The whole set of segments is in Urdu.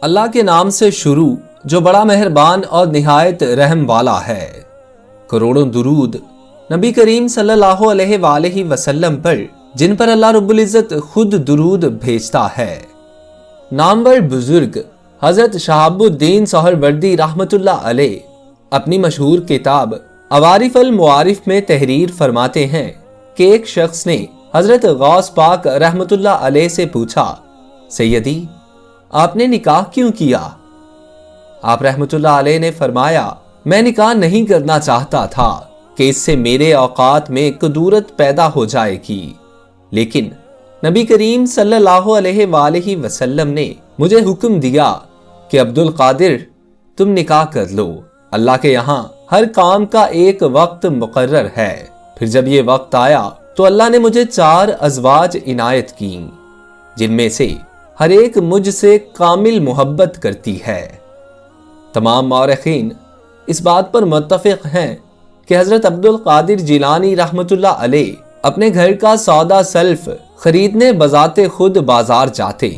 اللہ کے نام سے شروع جو بڑا مہربان اور نہایت رحم والا ہے۔ کروڑوں درود نبی کریم صلی اللہ علیہ وآلہ وسلم پر، جن پر اللہ رب العزت خود درود بھیجتا ہے۔ نامور بزرگ حضرت شہاب الدین سہروردی رحمت اللہ علیہ اپنی مشہور کتاب عوارف المعارف میں تحریر فرماتے ہیں کہ ایک شخص نے حضرت غوث پاک رحمت اللہ علیہ سے پوچھا، سیدی آپ نے نکاح کیوں کیا؟ آپ رحمت اللہ علیہ نے فرمایا، میں نکاح نہیں کرنا چاہتا تھا کہ اس سے میرے اوقات میں کدورت پیدا ہو جائے گی، لیکن نبی کریم صلی اللہ علیہ وآلہ وسلم نے مجھے حکم دیا کہ عبد القادر تم نکاح کر لو، اللہ کے یہاں ہر کام کا ایک وقت مقرر ہے۔ پھر جب یہ وقت آیا تو اللہ نے مجھے 4 ازواج عنایت کی، جن میں سے ہر ایک مجھ سے کامل محبت کرتی ہے۔ تمام مورخین اس بات پر متفق ہیں کہ حضرت عبد القادر جیلانی رحمت اللہ علیہ اپنے گھر کا سودا سلف خریدنے بذات خود بازار جاتے،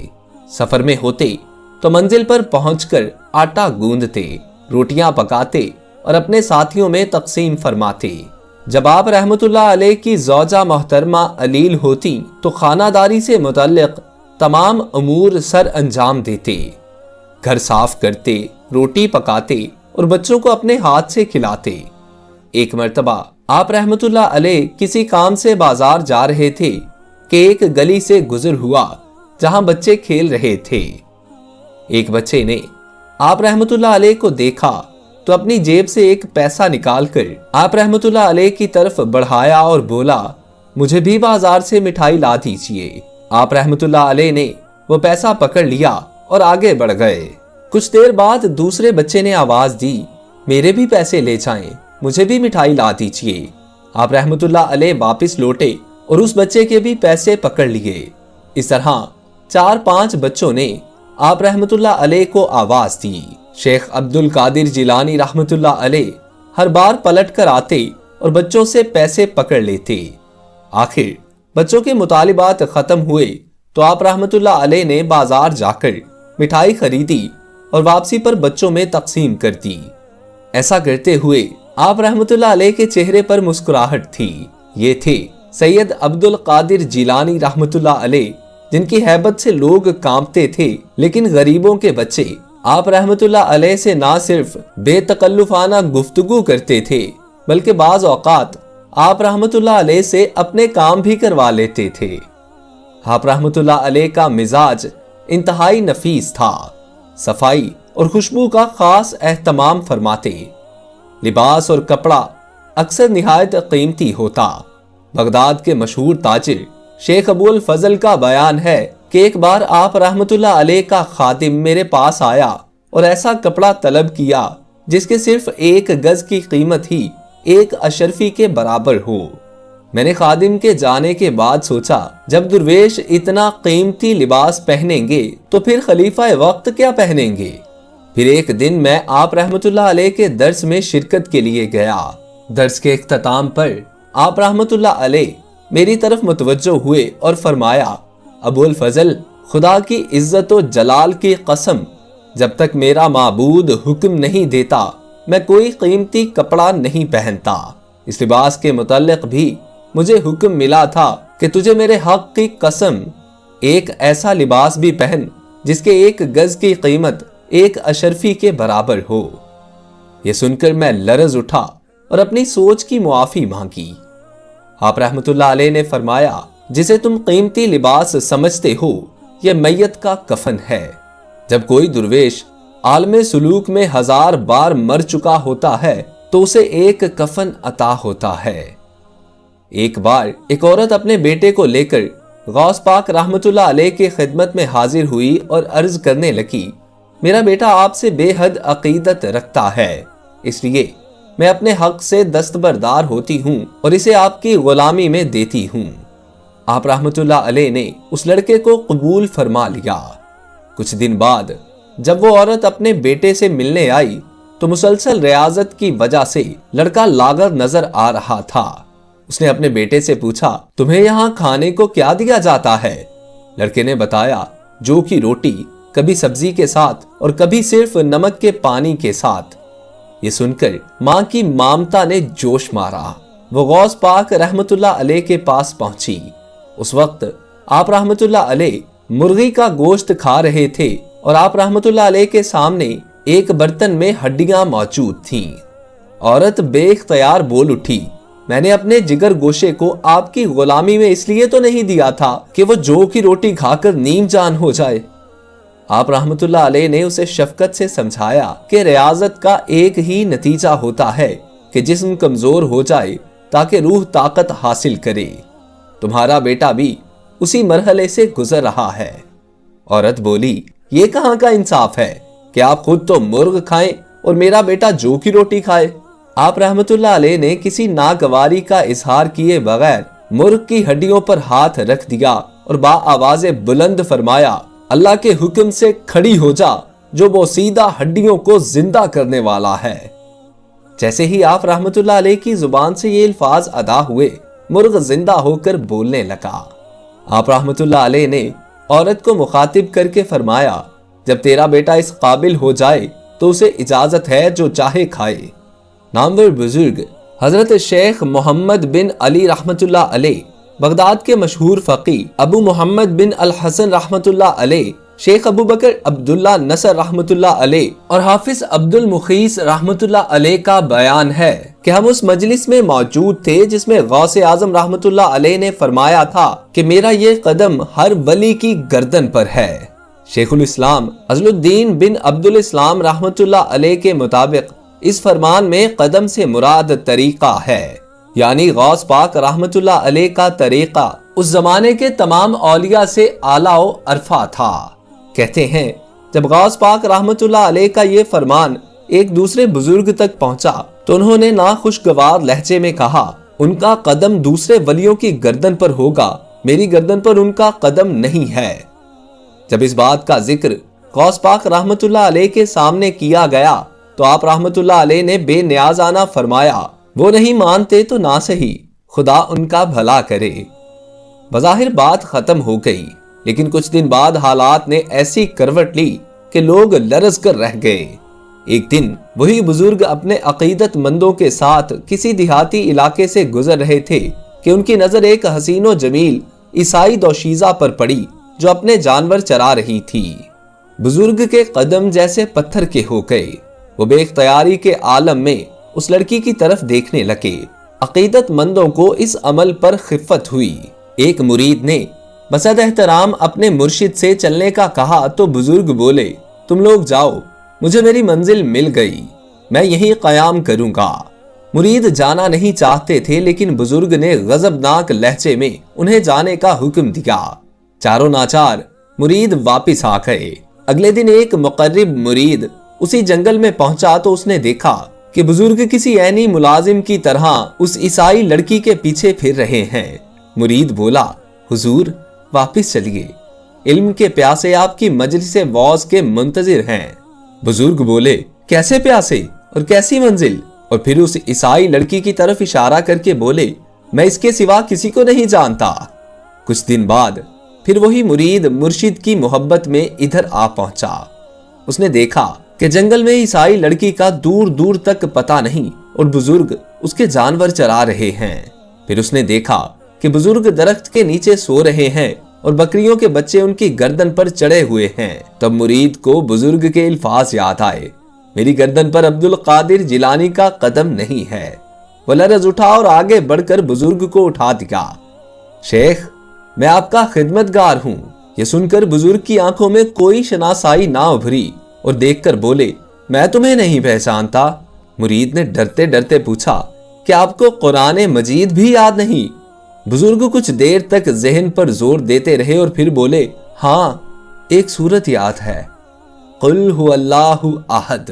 سفر میں ہوتے تو منزل پر پہنچ کر آٹا گوندتے، روٹیاں پکاتے اور اپنے ساتھیوں میں تقسیم فرماتے۔ جب آپ رحمت اللہ علیہ کی زوجہ محترمہ علیل ہوتی تو خانہ داری سے متعلق تمام امور سر انجام دیتے، گھر صاف کرتے، روٹی پکاتے اور بچوں کو اپنے ہاتھ سے کھلاتے۔ ایک مرتبہ آپ رحمت اللہ علیہ کسی کام سے بازار جا رہے تھے کہ ایک گلی سے گزر ہوا جہاں بچے کھیل رہے تھے۔ ایک بچے نے آپ رحمت اللہ علیہ کو دیکھا تو اپنی جیب سے ایک پیسہ نکال کر آپ رحمت اللہ علیہ کی طرف بڑھایا اور بولا، مجھے بھی بازار سے مٹھائی لا دیجیے۔ آپ رحمت اللہ علیہ نے وہ پیسہ پکڑ لیا اور آگے بڑھ گئے۔ کچھ دیر بعد دوسرے بچے نے آواز دی، میرے بھی پیسے لے جائیں، مجھے بھی مٹھائی لا دیجیے۔ آپ رحمت اللہ علیہ واپس لوٹے اور اس بچے کے بھی پیسے پکڑ لیے۔ اس طرح 4-5 بچوں نے آپ رحمت اللہ علیہ کو آواز دی۔ شیخ عبد القادر جیلانی رحمت اللہ علیہ ہر بار پلٹ کر آتے اور بچوں سے پیسے پکڑ لیتے۔ آخر بچوں کے مطالبات ختم ہوئے تو آپ رحمت اللہ علیہ نے بازار جا کر مٹھائی خریدی اور واپسی پر بچوں میں تقسیم کر دی۔ ایسا کرتے ہوئے آپ رحمت اللہ علیہ کے چہرے پر مسکراہٹ تھی۔ یہ تھے سید عبد القادر جیلانی رحمت اللہ علیہ، جن کی ہیبت سے لوگ کانپتے تھے، لیکن غریبوں کے بچے آپ رحمت اللہ علیہ سے نہ صرف بے تکلفانہ گفتگو کرتے تھے بلکہ بعض اوقات آپ رحمت اللہ علیہ سے اپنے کام بھی کروا لیتے تھے۔ آپ رحمت اللہ علیہ کا مزاج انتہائی نفیس تھا، صفائی اور خوشبو کا خاص اہتمام فرماتے، لباس اور کپڑا اکثر نہایت قیمتی ہوتا۔ بغداد کے مشہور تاجر شیخ ابو الفضل کا بیان ہے کہ ایک بار آپ رحمت اللہ علیہ کا خادم میرے پاس آیا اور ایسا کپڑا طلب کیا جس کے صرف 1 گز کی قیمت ہی 1 اشرفی کے برابر ہو۔ میں نے خادم کے جانے کے بعد سوچا، جب درویش اتنا قیمتی لباس پہنیں گے تو پھر خلیفہ وقت کیا پہنیں گے؟ پھر ایک دن میں آپ رحمت اللہ علیہ کے درس میں شرکت کے لیے گیا۔ درس کے اختتام پر آپ رحمت اللہ علیہ میری طرف متوجہ ہوئے اور فرمایا، ابو الفضل، خدا کی عزت و جلال کی قسم، جب تک میرا معبود حکم نہیں دیتا میں کوئی قیمتی کپڑا نہیں پہنتا۔ اس لباس کے متعلق بھی مجھے حکم ملا تھا کہ تجھے میرے حق کی قسم ایک ایسا لباس بھی پہن جس کے 1 گز کی قیمت 1 اشرفی کے برابر ہو۔ یہ سن کر میں لرز اٹھا اور اپنی سوچ کی معافی مانگی۔ آپ رحمت اللہ علیہ نے فرمایا، جسے تم قیمتی لباس سمجھتے ہو یہ میت کا کفن ہے۔ جب کوئی درویش عالم سلوک میں 1000 بار مر چکا ہوتا ہے تو اسے ایک کفن عطا ہوتا ہے۔ ایک بار ایک عورت اپنے بیٹے کو لے کر غوث پاک رحمت اللہ علیہ کی خدمت میں حاضر ہوئی اور عرض کرنے لگی، میرا بیٹا آپ سے بے حد عقیدت رکھتا ہے، اس لیے میں اپنے حق سے دستبردار ہوتی ہوں اور اسے آپ کی غلامی میں دیتی ہوں۔ آپ رحمت اللہ علیہ نے اس لڑکے کو قبول فرما لیا۔ کچھ دن بعد جب وہ عورت اپنے بیٹے سے ملنے آئی تو مسلسل ریاضت کی وجہ سے لڑکا لاغر نظر آ رہا تھا۔ اس نے اپنے بیٹے سے پوچھا، تمہیں یہاں کھانے کو کیا دیا جاتا ہے؟ لڑکے نے بتایا، جو کی روٹی، کبھی سبزی کے ساتھ اور کبھی صرف نمک کے پانی کے ساتھ۔ یہ سن کر ماں کی مامتا نے جوش مارا، وہ غوث پاک رحمت اللہ علیہ کے پاس پہنچی۔ اس وقت آپ رحمت اللہ علیہ مرغی کا گوشت کھا رہے تھے اور آپ رحمت اللہ علیہ کے سامنے ایک برتن میں ہڈیاں موجود تھیں۔ عورت بے اختیار بول اٹھی، میں نے اپنے جگر گوشے کو آپ کی غلامی میں اس لیے تو نہیں دیا تھا کہ وہ جو کی روٹی کھا کر نیم جان ہو جائے۔ آپ رحمت اللہ علیہ نے اسے شفقت سے سمجھایا کہ ریاضت کا ایک ہی نتیجہ ہوتا ہے کہ جسم کمزور ہو جائے تاکہ روح طاقت حاصل کرے۔ تمہارا بیٹا بھی اسی مرحلے سے گزر رہا ہے۔ عورت بولی، یہ کہاں کا انصاف ہے کہ آپ خود تو مرغ کھائیں اور میرا بیٹا جو کی روٹی کھائے۔ آپ رحمت اللہ علیہ نے کسی ناگواری کا اظہار کیے بغیر مرغ کی ہڈیوں پر ہاتھ رکھ دیا اور با آواز بلند فرمایا، اللہ کے حکم سے کھڑی ہو جا جو وہ سیدھا ہڈیوں کو زندہ کرنے والا ہے۔ جیسے ہی آپ رحمت اللہ علیہ کی زبان سے یہ الفاظ ادا ہوئے، مرغ زندہ ہو کر بولنے لگا۔ آپ رحمت اللہ علیہ نے عورت کو مخاطب کر کے فرمایا، جب تیرا بیٹا اس قابل ہو جائے تو اسے اجازت ہے جو چاہے کھائے۔ نامور بزرگ حضرت شیخ محمد بن علی رحمت اللہ علیہ، بغداد کے مشہور فقی ابو محمد بن الحسن رحمت اللہ علیہ، شیخ ابو بکر عبداللہ نصر رحمت اللہ علیہ اور حافظ عبد المخیص رحمت اللہ علیہ کا بیان ہے کہ ہم اس مجلس میں موجود تھے جس میں غوث اعظم رحمت اللہ علیہ نے فرمایا تھا کہ میرا یہ قدم ہر ولی کی گردن پر ہے۔ شیخ الاسلام عزل الدین بن عبد الاسلام رحمت اللہ علیہ کے مطابق اس فرمان میں قدم سے مراد طریقہ ہے، یعنی غوث پاک رحمت اللہ علیہ کا طریقہ اس زمانے کے تمام اولیاء سے اعلیٰ و ارفع تھا۔ کہتے ہیں جب غوث پاک رحمت اللہ علیہ کا یہ فرمان ایک دوسرے بزرگ تک پہنچا تو انہوں نے ناخوشگوار لہجے میں کہا، ان کا قدم دوسرے ولیوں کی گردن پر ہوگا، میری گردن پر ان کا قدم نہیں ہے۔ جب اس بات کا ذکر غوث پاک رحمت اللہ علیہ کے سامنے کیا گیا تو آپ رحمت اللہ علیہ نے بے نیازانہ فرمایا، وہ نہیں مانتے تو نہ سہی، خدا ان کا بھلا کرے۔ بظاہر بات ختم ہو گئی، لیکن کچھ دن بعد حالات نے ایسی کروٹ لی کہ لوگ لرز کر رہ گئے۔ ایک دن وہی بزرگ اپنے عقیدت مندوں کے ساتھ کسی دیہاتی علاقے سے گزر رہے تھے کہ ان کی نظر ایک حسین و جمیل عیسائی دوشیزہ پر پڑی جو اپنے جانور چرا رہی تھی۔ بزرگ کے قدم جیسے پتھر کے ہو گئے، وہ بے اختیاری کے عالم میں اس لڑکی کی طرف دیکھنے لگے۔ عقیدت مندوں کو اس عمل پر خفت ہوئی۔ ایک مرید نے بصد احترام اپنے مرشد سے چلنے کا کہا تو بزرگ بولے، تم لوگ جاؤ، مجھے میری منزل مل گئی، میں یہیں قیام کروں گا۔ مرید جانا نہیں چاہتے تھے لیکن بزرگ نے غضبناک لہجے میں انہیں جانے کا حکم دیا۔ چاروں ناچار مرید واپس آ گئے۔ اگلے دن ایک مقرب مرید اسی جنگل میں پہنچا تو اس نے دیکھا کہ بزرگ کسی عینی ملازم کی طرح اس عیسائی لڑکی کے پیچھے پھر رہے ہیں۔ مرید بولا، حضور واپس چلیے، علم کے پیاسے آپ کی مجلس وعظ کے منتظر ہیں۔ بزرگ بولے، کیسے پیاسے اور کیسی منزل؟ اور پھر اس عیسائی لڑکی کی طرف اشارہ کر کے بولے، میں اس کے سوا کسی کو نہیں جانتا۔ کچھ دن بعد پھر وہی مرید مرشد کی محبت میں ادھر آ پہنچا۔ اس نے دیکھا کہ جنگل میں عیسائی لڑکی کا دور دور تک پتہ نہیں اور بزرگ اس کے جانور چرا رہے ہیں۔ پھر اس نے دیکھا کہ بزرگ درخت کے نیچے سو رہے ہیں اور بکریوں کے بچے ان کی گردن پر چڑھے ہوئے ہیں۔ تب مرید کو بزرگ کے الفاظ یاد آئے، میری گردن پر عبد القادر جیلانی کا قدم نہیں ہے۔ وہ لرز اٹھا اور آگے بڑھ کر بزرگ کو اٹھا دیا۔ شیخ، میں آپ کا خدمتگار ہوں۔ یہ سن کر بزرگ کی آنکھوں میں کوئی شناسائی نہ ابھری اور دیکھ کر بولے، میں تمہیں نہیں پہچانتا۔ مرید نے ڈرتے ڈرتے پوچھا، کیا آپ کو قرآن مجید بھی یاد نہیں؟ بزرگ کچھ دیر تک ذہن پر زور دیتے رہے اور پھر بولے، ہاں ایک سورت یاد ہے، قل هو اللہ احد۔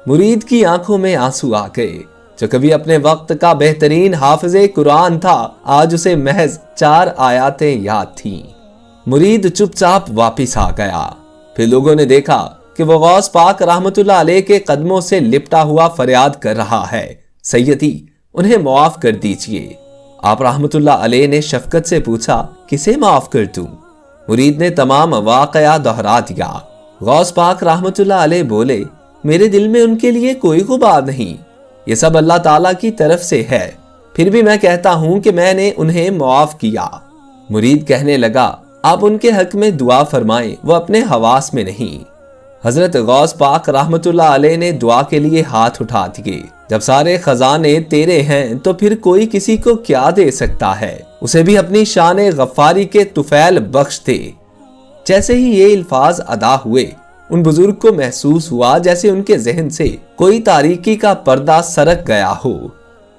مرید کی آنکھوں میں آنسو آ گئے۔ جو کبھی اپنے وقت کا بہترین حافظ قرآن تھا، آج اسے محض 4 آیاتیں یاد تھیں۔ مرید چپ چاپ واپس آ گیا۔ پھر لوگوں نے دیکھا کہ وہ غوث پاک رحمت اللہ علیہ کے قدموں سے لپٹا ہوا فریاد کر رہا ہے، سیدی انہیں معاف کر دیجئے۔ آپ رحمت اللہ علیہ نے شفقت سے پوچھا، کسے معاف کر دوں؟ مرید نے تمام واقعہ دہرا دیا۔ غوث پاک رحمت اللہ علیہ بولے، میرے دل میں ان کے لیے کوئی غبار نہیں، یہ سب اللہ تعالیٰ کی طرف سے ہے، پھر بھی میں کہتا ہوں کہ میں نے انہیں معاف کیا۔ مرید کہنے لگا، آپ ان کے حق میں دعا فرمائیں، وہ اپنے حواس میں نہیں۔ حضرت غوث پاک رحمت اللہ علیہ نے دعا کے لیے ہاتھ اٹھا دیے، جب سارے خزانے تیرے ہیں تو پھر کوئی کسی کو کیا دے سکتا ہے، اسے بھی اپنی شان غفاری کے طفیل بخش دے۔ جیسے ہی یہ الفاظ ادا ہوئے، ان بزرگ کو محسوس ہوا جیسے ان کے ذہن سے کوئی تاریکی کا پردہ سرک گیا ہو۔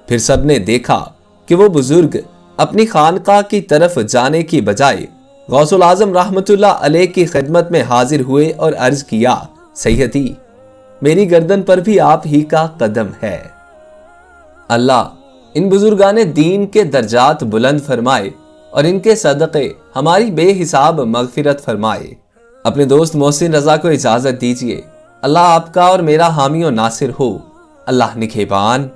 پھر سب نے دیکھا کہ وہ بزرگ اپنی خانقاہ کی طرف جانے کی بجائے غوث العظم رحمت اللہ علیہ کی خدمت میں حاضر ہوئے اور عرض کیا، سیدی، میری گردن پر بھی آپ ہی کا قدم ہے۔ اللہ ان بزرگان دین کے درجات بلند فرمائے اور ان کے صدقے ہماری بے حساب مغفرت فرمائے۔ اپنے دوست محسن رضا کو اجازت دیجیے۔ اللہ آپ کا اور میرا حامی و ناصر ہو۔ اللہ نگہبان۔